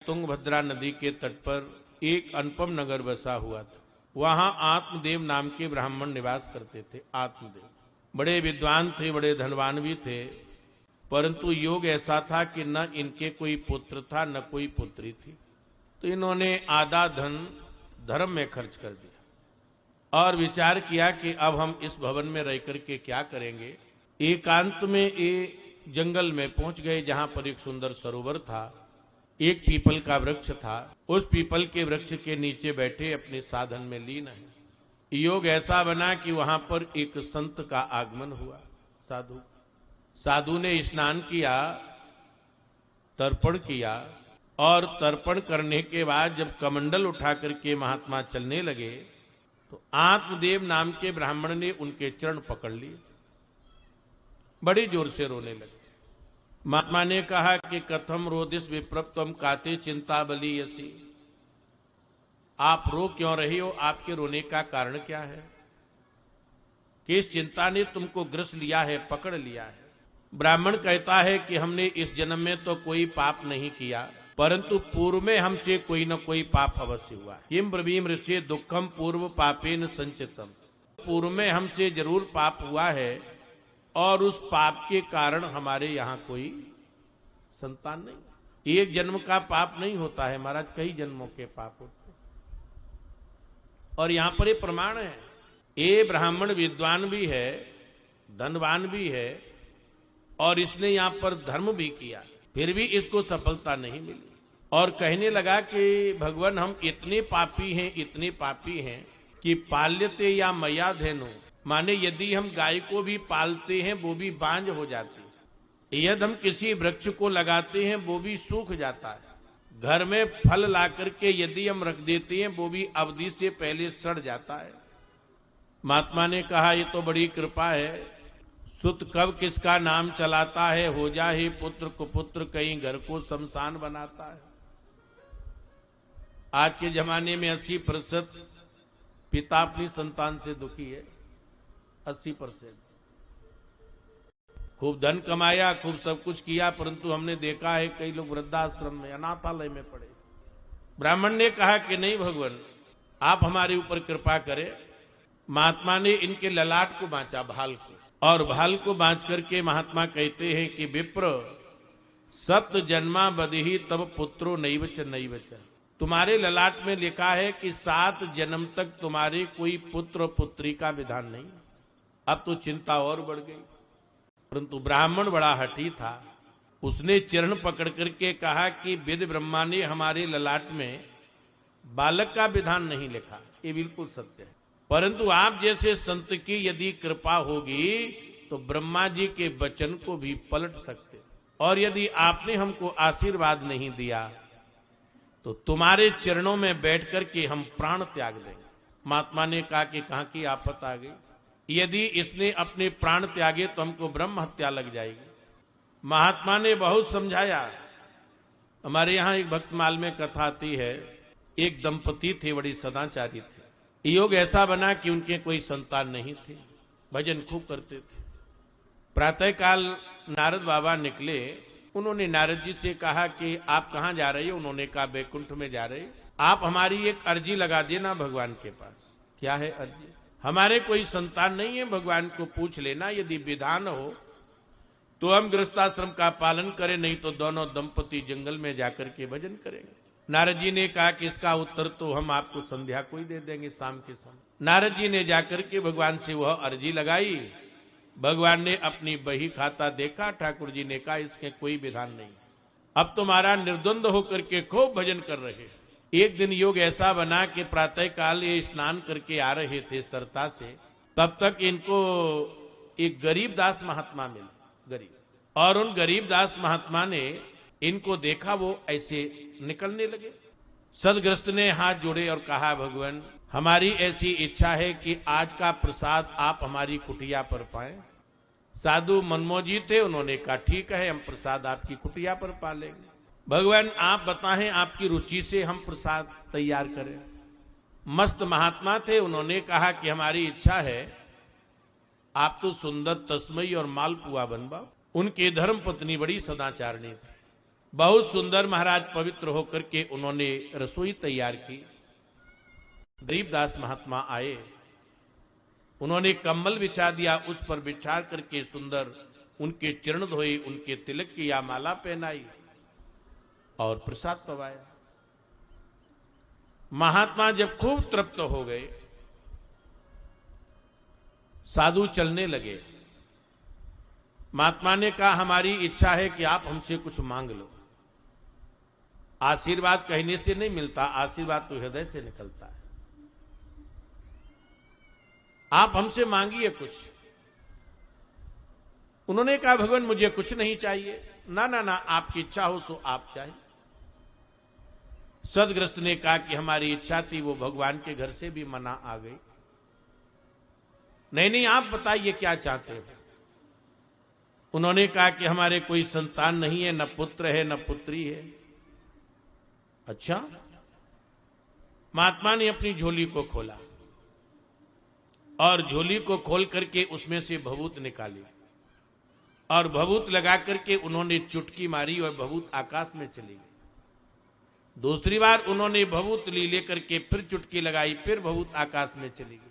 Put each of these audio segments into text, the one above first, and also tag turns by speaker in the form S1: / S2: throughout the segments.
S1: तुंगभद्रा नदी के तट पर एक अनुपम नगर बसा हुआ था। वहां आत्मदेव नाम के ब्राह्मण निवास करते थे। आत्मदेव बड़े विद्वान थे, बड़े धनवान भी थे, परंतु योग ऐसा था कि न इनके कोई पुत्र था न कोई पुत्री थी। तो इन्होंने आधा धन धर्म में खर्च कर दिया और विचार किया कि अब हम इस भवन में रह करके क्या करेंगे। एकांत में एक जंगल में पहुंच गए जहां पर एक सुंदर सरोवर था, एक पीपल का वृक्ष था। उस पीपल के वृक्ष के नीचे बैठे अपने साधन में लीन है। योग ऐसा बना कि वहां पर एक संत का आगमन हुआ। साधु ने स्नान किया, तर्पण किया और तर्पण करने के बाद जब कमंडल उठा करके महात्मा चलने लगे तो आत्मदेव नाम के ब्राह्मण ने उनके चरण पकड़ लिए, बड़ी जोर से रोने लगे। महात्मा ने कहा कि कथम रोदिस विप्रत्वम काते चिंता बली यसी, आप रो क्यों रही हो, आपके रोने का कारण क्या है, किस चिंता ने तुमको ग्रस लिया है, पकड़ लिया है। ब्राह्मण कहता है कि हमने इस जन्म में तो कोई पाप नहीं किया, परंतु पूर्व में हमसे कोई न कोई पाप अवश्य हुआ। किम ब्रवीम ऋषि दुखम पूर्व पापेन संचितम, पूर्व में हमसे जरूर पाप हुआ है और उस पाप के कारण हमारे यहाँ कोई संतान नहीं। एक जन्म का पाप नहीं होता है महाराज, कई जन्मों के पाप होते हैं। और यहां पर ये प्रमाण है। ये ब्राह्मण विद्वान भी है, धनवान भी है और इसने यहां पर धर्म भी किया, फिर भी इसको सफलता नहीं मिली। और कहने लगा कि भगवान हम इतने पापी हैं, इतने पापी हैं कि पाल्यते या मया धेनु, माने यदि हम गाय को भी पालते हैं वो भी बांझ हो जाती है, यदि हम किसी वृक्ष को लगाते हैं वो भी सूख जाता है, घर में फल ला करके यदि हम रख देते हैं वो भी अवधि से पहले सड़ जाता है। महात्मा ने कहा ये तो बड़ी कृपा है, सुत कब किसका नाम चलाता है, हो जाए पुत्र कुपुत्र कहीं घर को शमशान बनाता है। आज के जमाने में 80% पिता अपनी संतान से दुखी है, 80%। खूब धन कमाया, खूब सब कुछ किया, परंतु हमने देखा है कई लोग वृद्धाश्रम में, अनाथालय में पड़े। ब्राह्मण ने कहा कि नहीं भगवान आप हमारे ऊपर कृपा करें। महात्मा ने इनके ललाट को बांचा, भाल को, और भाल को बांच करके महात्मा कहते हैं कि विप्र सत जन्मा बदही तब पुत्रो नैवच नैवच, तुम्हारे ललाट में लिखा है कि 7 जन्म तक तुम्हारे कोई पुत्र पुत्री का विधान नहीं। अब तो चिंता और बढ़ गई, परंतु ब्राह्मण बड़ा हठी था, उसने चरण पकड़ करके कहा कि वेद ब्रह्मा ने हमारे ललाट में बालक का विधान नहीं लिखा, ये बिल्कुल सत्य है, परंतु आप जैसे संत की यदि कृपा होगी तो ब्रह्मा जी के वचन को भी पलट सकते, और यदि आपने हमको आशीर्वाद नहीं दिया तो तुम्हारे चरणों में बैठ करके हम प्राण त्याग देंगे। महात्मा ने कहा कि कहां की आफत आ गई, यदि इसने अपने प्राण त्यागे तो हमको ब्रह्म हत्या लग जाएगी। महात्मा ने बहुत समझाया। हमारे यहाँ एक भक्तमाल में कथा आती है, एक दंपति थे, बड़ी सदाचारी थे। योग ऐसा बना कि उनके कोई संतान नहीं थे, भजन खूब करते थे। प्रातःकाल नारद बाबा निकले, उन्होंने नारद जी से कहा कि आप कहाँ जा रहे हो। उन्होंने कहा बैकुंठ में जा रहे, आप हमारी एक अर्जी लगा देना भगवान के पास। क्या है अर्जी? हमारे कोई संतान नहीं है, भगवान को पूछ लेना, यदि विधान हो तो हम गृहस्थाश्रम का पालन करें, नहीं तो दोनों दंपति जंगल में जाकर के भजन करेंगे। नारद जी ने कहा कि इसका उत्तर तो हम आपको संध्या को ही दे देंगे, शाम के समय। नारद जी ने जाकर के भगवान से वह अर्जी लगाई। भगवान ने अपनी बही खाता देखा, ठाकुर जी ने कहा इसके कोई विधान नहीं, अब तुम्हारा निर्द्वंद होकर के खूब भजन कर रहे। एक दिन योग ऐसा बना कि प्रातः काल ये स्नान करके आ रहे थे सरता से, तब तक इनको एक गरीब दास महात्मा मिले, गरीब, और उन गरीब दास महात्मा ने इनको देखा, वो ऐसे निकलने लगे। सदग्रस्त ने हाथ जोड़े और कहा भगवान हमारी ऐसी इच्छा है कि आज का प्रसाद आप हमारी कुटिया पर पाएं। साधु मनमोजी थे, उन्होंने कहा ठीक है, हम प्रसाद आपकी कुटिया पर पा लेंगे। भगवान आप बताएं आपकी रुचि से हम प्रसाद तैयार करें। मस्त महात्मा थे, उन्होंने कहा कि हमारी इच्छा है आप तो सुंदर तस्मई और मालपुआ बनवाओ। उनके धर्म पत्नी बड़ी सदाचारणी थी, बहुत सुंदर महाराज पवित्र होकर के उन्होंने रसोई तैयार की। गरीबदास महात्मा आए, उन्होंने कंबल बिछा दिया, उस पर बिछा करके सुंदर उनके चरण धोए, उनके तिलक की या माला पहनाई और प्रसाद पवाया। महात्मा जब खूब तृप्त हो गए, साधु चलने लगे। महात्मा ने कहा, हमारी इच्छा है कि आप हमसे कुछ मांग लो। आशीर्वाद कहने से नहीं मिलता, आशीर्वाद तो हृदय से निकलता है। आप हमसे मांगिए कुछ। उन्होंने कहा, भगवान मुझे कुछ नहीं चाहिए। ना ना ना, आपकी इच्छा हो सो आप चाहे। सदग्रस्त ने कहा कि हमारी इच्छा थी, वो भगवान के घर से भी मना आ गई। नहीं नहीं, आप बताइए क्या चाहते हो। उन्होंने कहा कि हमारे कोई संतान नहीं है, न पुत्र है न पुत्री है। अच्छा। महात्मा ने अपनी झोली को खोला और झोली को खोल करके उसमें से भभूत निकाली और भभूत लगा करके उन्होंने चुटकी मारी और भभूत आकाश में चली गई। दूसरी बार उन्होंने भभूत ली, लेकर के फिर चुटकी लगाई, फिर भभूत आकाश में चली गई।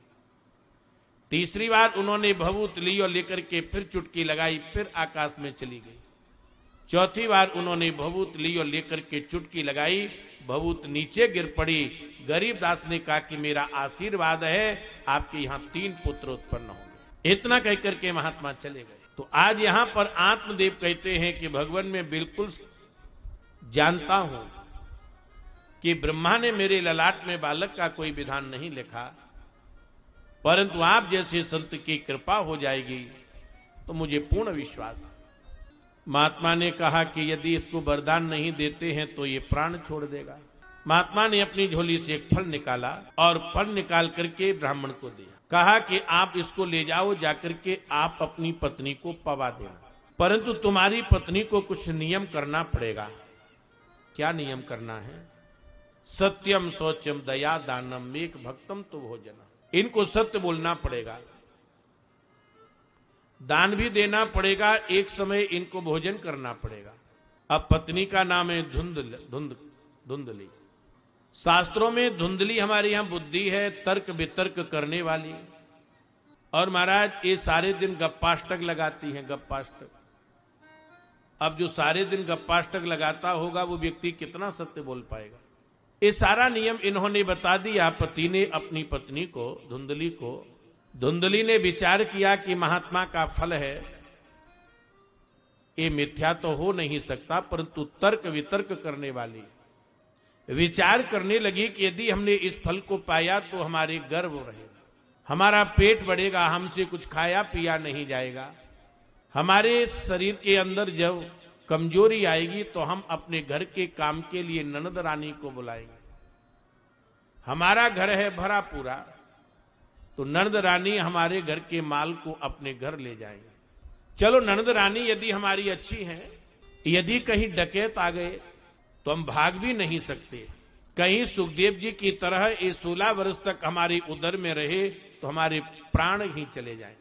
S1: तीसरी बार उन्होंने भभूत ली और लेकर के फिर चुटकी लगाई, फिर आकाश में चली गई। चौथी बार उन्होंने भभूत ली और लेकर के चुटकी लगाई, भभूत नीचे गिर पड़ी। गरीबदास ने कहा कि मेरा आशीर्वाद है, आपके यहां 3 पुत्र उत्पन्न होंगे। इतना कहकर के महात्मा चले गए। तो आज यहां पर आत्मदेव कहते हैं कि भगवान मैं बिल्कुल जानता हूं कि ब्रह्मा ने मेरे ललाट में बालक का कोई विधान नहीं लिखा, परंतु आप जैसे संत की कृपा हो जाएगी तो मुझे पूर्ण विश्वास है। महात्मा ने कहा कि यदि इसको वरदान नहीं देते हैं तो ये प्राण छोड़ देगा। महात्मा ने अपनी झोली से एक फल निकाला और फल निकाल करके ब्राह्मण को दिया। कहा कि आप इसको ले जाओ, जाकर के आप अपनी पत्नी को पवा देना, परंतु तुम्हारी पत्नी को कुछ नियम करना पड़ेगा। क्या नियम करना है? सत्यम शौचम दया दानम मेक भक्तम तो भोजन। इनको सत्य बोलना पड़ेगा, दान भी देना पड़ेगा, एक समय इनको भोजन करना पड़ेगा। अब पत्नी का नाम है धुंधली। शास्त्रों में धुंधली हमारे यहां बुद्धि है, तर्क वितर्क करने वाली। और महाराज ये सारे दिन गप्पाष्टक लगाती हैं, गप्पाष्टक। अब जो सारे दिन गप्पाष्टक लगाता होगा वो व्यक्ति कितना सत्य बोल पाएगा। ये सारा नियम इन्होंने बता दिया पति ने अपनी पत्नी को, धुंधली को। धुंधली ने विचार किया कि महात्मा का फल है, ये मिथ्या तो हो नहीं सकता, परंतु तर्क वितर्क करने वाली विचार करने लगी कि यदि हमने इस फल को पाया तो हमारे गर्व रहेगा, हमारा पेट बढ़ेगा, हमसे कुछ खाया पिया नहीं जाएगा, हमारे शरीर के अंदर जब कमजोरी आएगी तो हम अपने घर के काम के लिए ननद रानी को बुलाएंगे। हमारा घर है भरा पूरा, तो ननद रानी हमारे घर के माल को अपने घर ले जाएंगे। चलो ननद रानी यदि हमारी अच्छी है, यदि कहीं डकैत आ गए तो हम भाग भी नहीं सकते। कहीं सुखदेव जी की तरह ये 16 वर्ष तक हमारी उदर में रहे तो हमारे प्राण ही चले जाएं।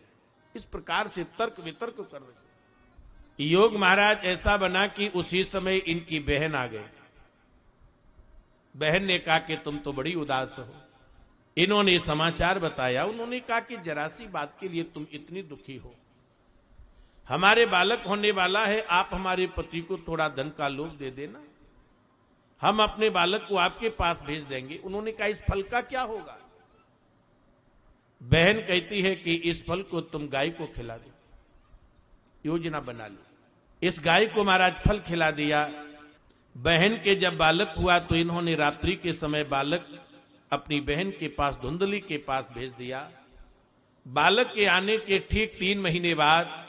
S1: इस प्रकार से तर्क वितर्क कर रहे। योग महाराज ऐसा बना कि उसी समय इनकी बहन आ गई। बहन ने कहा कि तुम तो बड़ी उदास हो। इन्होंने समाचार बताया। उन्होंने कहा कि जरा सी बात के लिए तुम इतनी दुखी हो, हमारे बालक होने वाला है, आप हमारे पति को थोड़ा धन का लोभ दे देना, हम अपने बालक को आपके पास भेज देंगे। उन्होंने कहा इस फल का क्या होगा? बहन कहती है कि इस फल को तुम गाय को खिला दो। योजना बना ली, इस गाय को महाराज फल खिला दिया। बहन के जब बालक हुआ तो इन्होंने रात्रि के समय बालक अपनी बहन के पास, धुंधली के पास भेज दिया। बालक के आने के ठीक 3 महीने बाद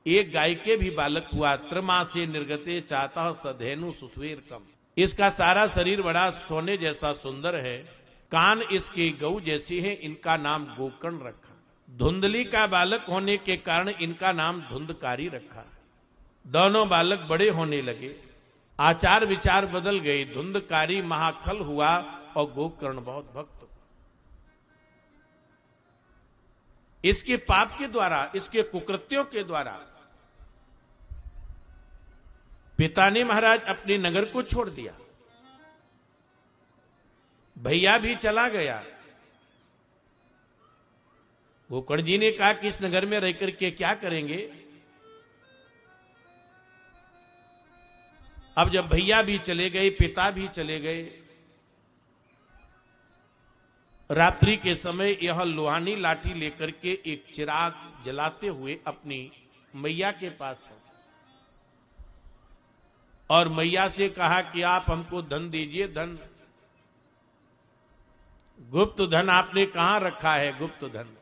S1: एक गाय के भी बालक हुआ। त्रमासे निर्गते चाहता सधेनु सुस्वेर कम। इसका सारा शरीर बड़ा सोने जैसा सुंदर है, कान इसके गऊ जैसी है, इनका नाम गोकर्ण रखा। धुंधली का बालक होने के कारण इनका नाम धुंधकारी रखा। दोनों बालक बड़े होने लगे, आचार विचार बदल गए। धुंधकारी महाखल हुआ और गोकर्ण बहुत भक्त। इसके पाप के द्वारा, इसके कुकृत्यों के द्वारा पिता ने महाराज अपने नगर को छोड़ दिया, भैया भी चला गया। गोकर्ण जी ने कहा कि इस नगर में रहकर के क्या करेंगे। अब जब भैया भी चले गए, पिता भी चले गए, रात्रि के समय यह लोहानी लाठी लेकर के एक चिराग जलाते हुए अपनी मैया के पास पहुंचे और मैया से कहा कि आप हमको धन दीजिए, धन, गुप्त धन आपने कहां रखा है, गुप्त धन।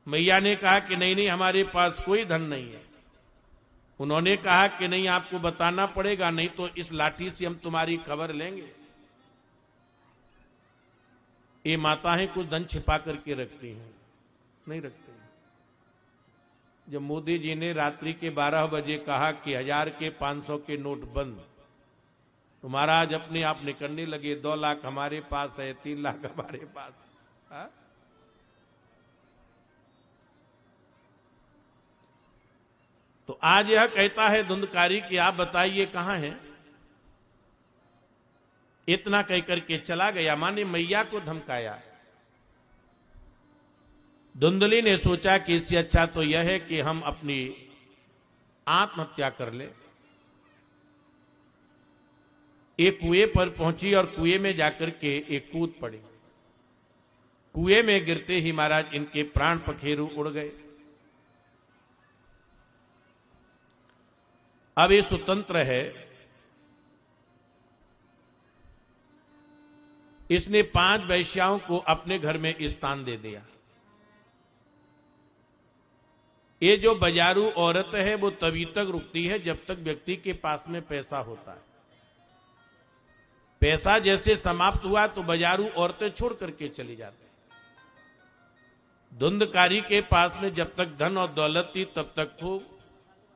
S1: मैया ने कहा कि नहीं नहीं, हमारे पास कोई धन नहीं है। उन्होंने कहा कि नहीं, आपको बताना पड़ेगा, नहीं तो इस लाठी से हम तुम्हारी खबर लेंगे। ये माताएं कुछ धन छिपा करके रखती हैं, नहीं रखती। जब मोदी जी ने रात्रि के 12 बजे कहा कि 1000 के 500 के नोट बंद, तो महाराज अपने आप निकलने लगे। 2 लाख हमारे पास है, 3 लाख हमारे पास है। हा? तो आज यह कहता है धुंधकारी कि आप बताइए कहां है। इतना कहकर के चला गया, माने मैया को धमकाया। धुंधली ने सोचा कि इससे अच्छा तो यह है कि हम अपनी आत्महत्या कर ले। एक कुएं पर पहुंची और कुएं में जाकर के एक कूद पड़ी। कुएं में गिरते ही महाराज इनके प्राण पखेरु उड़ गए। अब ये स्वतंत्र है। इसने 5 वैश्याओं को अपने घर में स्थान दे दिया। ये जो बाजारू औरत है वो तभी तक रुकती है जब तक व्यक्ति के पास में पैसा होता है। पैसा जैसे समाप्त हुआ तो बाजारू औरतें छोड़ करके चली जाती। धुंधकारी के पास में जब तक धन और दौलत थी तब तक खूब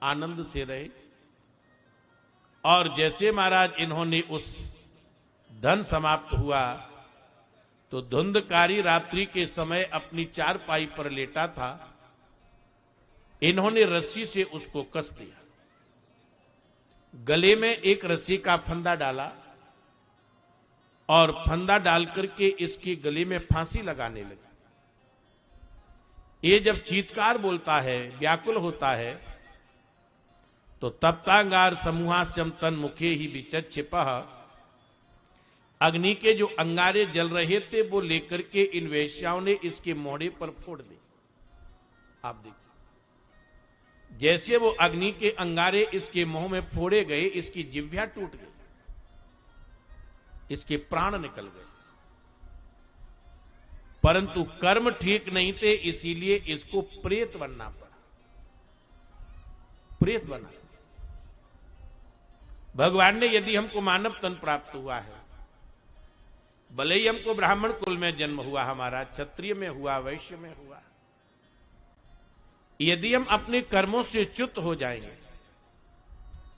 S1: आनंद से रहे। और जैसे महाराज इन्होंने उस धन समाप्त हुआ तो धुंधकारी रात्रि के समय अपनी चारपाई पर लेटा था। इन्होंने रस्सी से उसको कस दिया, गले में एक रस्सी का फंदा डाला और फंदा डाल करके इसके गले में फांसी लगाने लगे। ये जब चीत्कार बोलता है, व्याकुल होता है, तो तप्तांगार समूहास्यम तन मुखे ही विचक्षिपः, अग्नि के जो अंगारे जल रहे थे वो लेकर के इन वेश्याओं ने इसके मोढ़े पर फोड़ दी। आप देखिए, जैसे वो अग्नि के अंगारे इसके मुंह में फोड़े गए, इसकी जिह्वा टूट गई, इसके प्राण निकल गए। परंतु कर्म ठीक नहीं थे, इसीलिए इसको प्रेत बनना पड़ा, प्रेत बना। भगवान ने यदि हमको मानव तन प्राप्त हुआ है, भले ही हमको ब्राह्मण कुल में जन्म हुआ, हमारा क्षत्रिय में हुआ, वैश्य में हुआ, यदि हम अपने कर्मों से च्युत हो जाएंगे,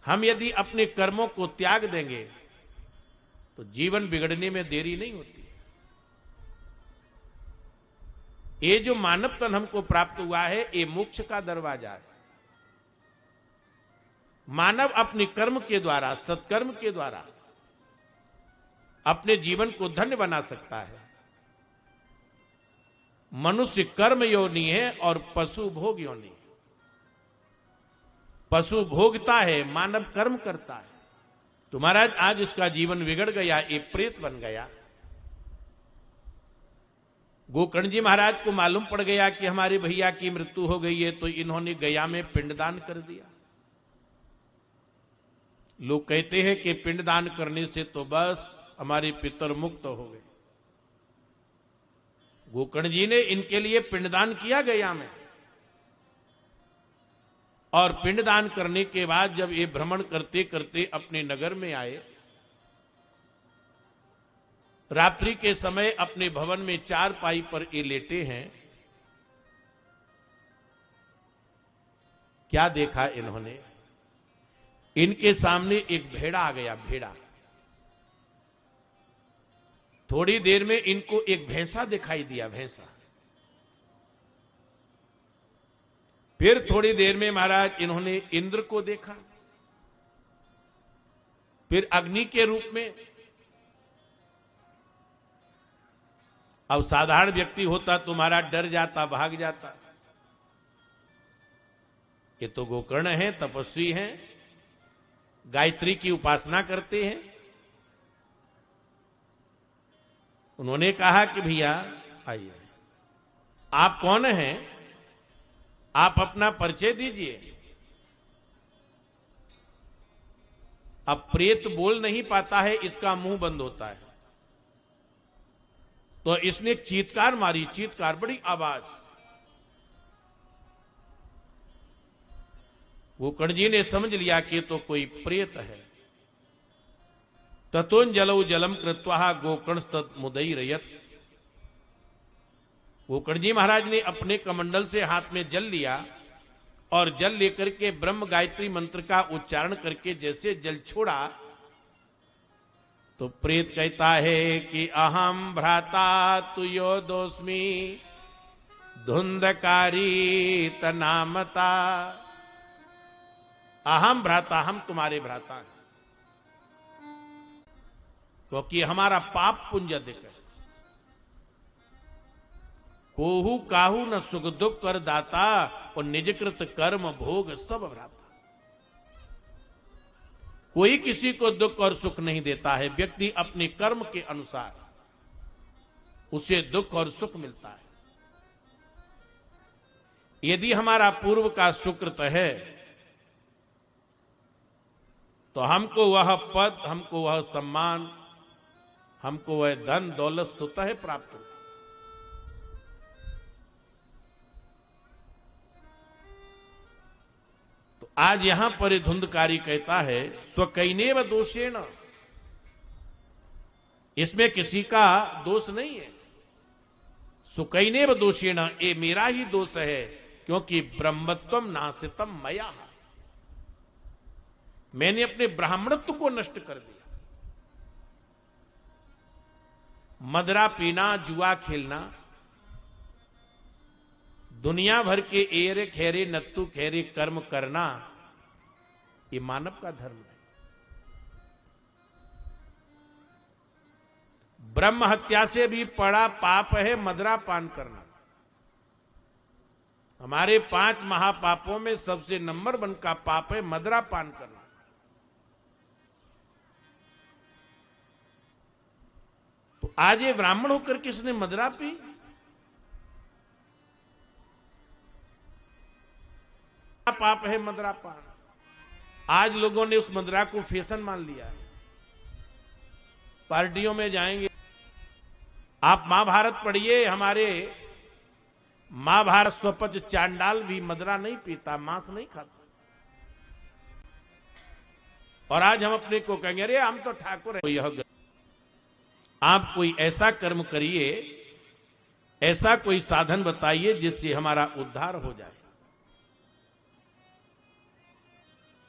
S1: हम यदि अपने कर्मों को त्याग देंगे तो जीवन बिगड़ने में देरी नहीं होती। ये जो मानव तन हमको प्राप्त हुआ है, ये मोक्ष का दरवाजा है। मानव अपने कर्म के द्वारा, सत्कर्म के द्वारा अपने जीवन को धन्य बना सकता है। मनुष्य कर्म योनि है और पशु भोग योनि। पशु भोगता है, मानव कर्म करता है। तो महाराज आज इसका जीवन बिगड़ गया, ये प्रेत बन गया। गोकर्ण जी महाराज को मालूम पड़ गया कि हमारे भैया की मृत्यु हो गई है, तो इन्होंने गया में पिंडदान कर दिया। लोग कहते हैं कि पिंडदान करने से तो बस हमारे पितर मुक्त हो गए। गोकर्ण जी ने इनके लिए पिंडदान किया गया में, और पिंडदान करने के बाद जब ये भ्रमण करते करते अपने नगर में आए, रात्रि के समय अपने भवन में चारपाई पर ये लेटे हैं। क्या देखा इन्होंने? इनके सामने एक भेड़ा आ गया, भेड़ा। थोड़ी देर में इनको एक भैंसा दिखाई दिया, भैंसा। फिर थोड़ी देर में महाराज इन्होंने इंद्र को देखा। फिर अग्नि के रूप में। अब साधारण व्यक्ति होता तुम्हारा डर जाता, भाग जाता। ये तो गोकर्ण हैं, तपस्वी हैं, गायत्री की उपासना करते हैं। उन्होंने कहा कि भैया आइए, आप कौन हैं, आप अपना परिचय दीजिए। अब प्रेत बोल नहीं पाता है, इसका मुंह बंद होता है, तो इसने चीत्कार मारी, चीत्कार, बड़ी आवाज। गोकर्ण जी ने समझ लिया कि तो कोई प्रेत है। ततोन जलौ जलम कृत्वा गोकर्ण मुदैरयत। गोकर्ण जी महाराज ने अपने कमंडल से हाथ में जल लिया और जल लेकर के ब्रह्म गायत्री मंत्र का उच्चारण करके जैसे जल छोड़ा, तो प्रेत कहता है कि अहम भ्राता तुयो दोस्मी धुंधकारी तनामता। अहम भ्राता, हम तुम्हारे भ्राता हैं, क्योंकि हमारा पाप पुंज अधिक है। कोहू काहू न सुख दुख कर दाता, और निजकृत कर्म भोग सब भ्राता। कोई किसी को दुख और सुख नहीं देता है, व्यक्ति अपने कर्म के अनुसार उसे दुख और सुख मिलता है। यदि हमारा पूर्व का सुकृत है तो हमको वह पद, हमको वह सम्मान, हमको वह धन दौलत स्वतः प्राप्त हो। तो आज यहां पर धुंधकारी कहता है स्वकैनेव दोषेण, इसमें किसी का दोष नहीं है। सुकैनेव दोषेण, ये मेरा ही दोष है, क्योंकि ब्रह्मत्वम नासितम मया, मैंने अपने ब्राह्मणत्व को नष्ट कर दिया। मदरा पीना, जुआ खेलना, दुनिया भर के एरे खेरे नत्तू खेरे कर्म करना, ये मानव का धर्म है। ब्रह्म हत्या से भी बड़ा पाप है मदरा पान करना। हमारे 5 महापापों में सबसे नंबर 1 का पाप है मदरा पान करना। तो आज ये ब्राह्मण होकर किसने मदरा पी? पाप है मदरा पान। आज लोगों ने उस मदरा को फैशन मान लिया है। पार्टियों में जाएंगे, आप महाभारत पढ़िए, हमारे महाभारत स्वपच चांडाल भी मदरा नहीं पीता, मांस नहीं खाता। और आज हम अपने को कहेंगे अरे हम तो ठाकुर हैं। यह आप कोई ऐसा कर्म करिए, ऐसा कोई साधन बताइए जिससे हमारा उद्धार हो जाए।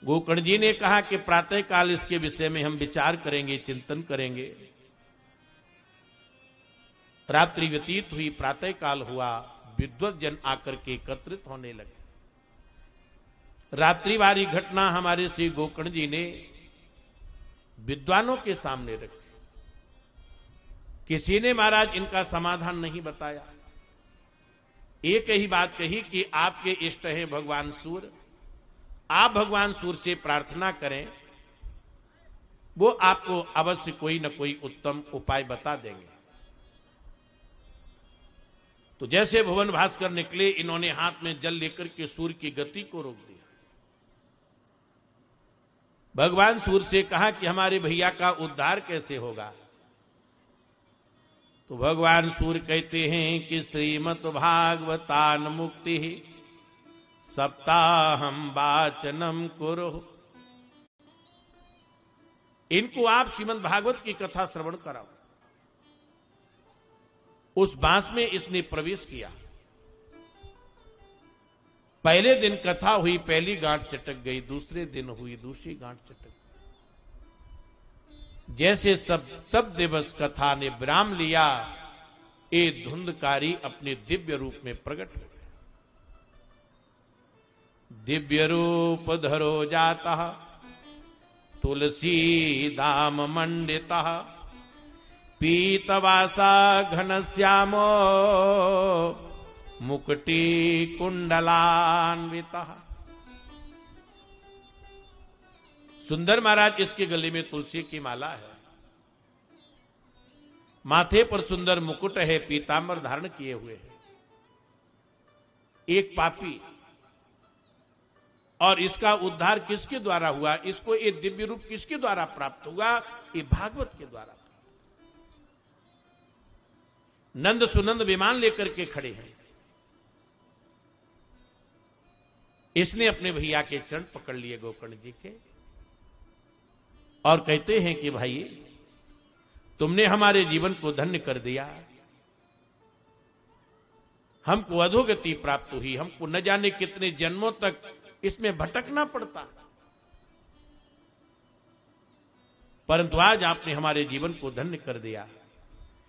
S1: गोकर्ण जी ने कहा कि प्रातः काल इसके विषय में हम विचार करेंगे, चिंतन करेंगे। रात्रि व्यतीत हुई, प्रातः काल हुआ, विद्वत जन आकर के एकत्रित होने लगे। रात्रि वाली घटना हमारे श्री गोकर्ण जी ने विद्वानों के सामने रखी। किसी ने महाराज इनका समाधान नहीं बताया। एक ही बात कही कि आपके इष्ट हैं भगवान सूर्य, आप भगवान सूर्य से प्रार्थना करें, वो आपको अवश्य कोई न कोई उत्तम उपाय बता देंगे। तो जैसे भुवन भास्कर निकले, इन्होंने हाथ में जल लेकर के सूर्य की गति को रोक दिया। भगवान सूर्य से कहा कि हमारे भैया का उद्धार कैसे होगा? तो भगवान सूर्य कहते हैं कि श्रीमद् भागवतान मुक्ति सप्ताहम वाचनम कुरु। इनको आप श्रीमद् भागवत की कथा श्रवण कराओ। उस बांस में इसने प्रवेश किया। पहले दिन कथा हुई, पहली गांठ चटक गई, दूसरे दिन हुई, दूसरी गांठ चटक गई। जैसे सब दिवस कथा ने विराम लिया, ये धुंधकारी अपने दिव्य रूप में प्रकट हो गया। दिव्य रूप धरो जाता तुलसी दाम मंडिता पीतवासा घनश्यामो मुकुटी कुंडलान्विता। सुंदर महाराज इसके गले में तुलसी की माला है, माथे पर सुंदर मुकुट है, पीतांबर धारण किए हुए है। एक पापी, और इसका उद्धार किसके द्वारा हुआ, इसको ये दिव्य रूप किसके द्वारा प्राप्त हुआ, ये भागवत के द्वारा। नंद सुनंद विमान लेकर के खड़े हैं, इसने अपने भैया के चरण पकड़ लिए गोकर्ण जी के, और कहते हैं कि भाई तुमने हमारे जीवन को धन्य कर दिया, हमको अधोगति प्राप्त हुई, हमको न जाने कितने जन्मों तक इसमें भटकना पड़ता, परंतु आज आपने हमारे जीवन को धन्य कर दिया।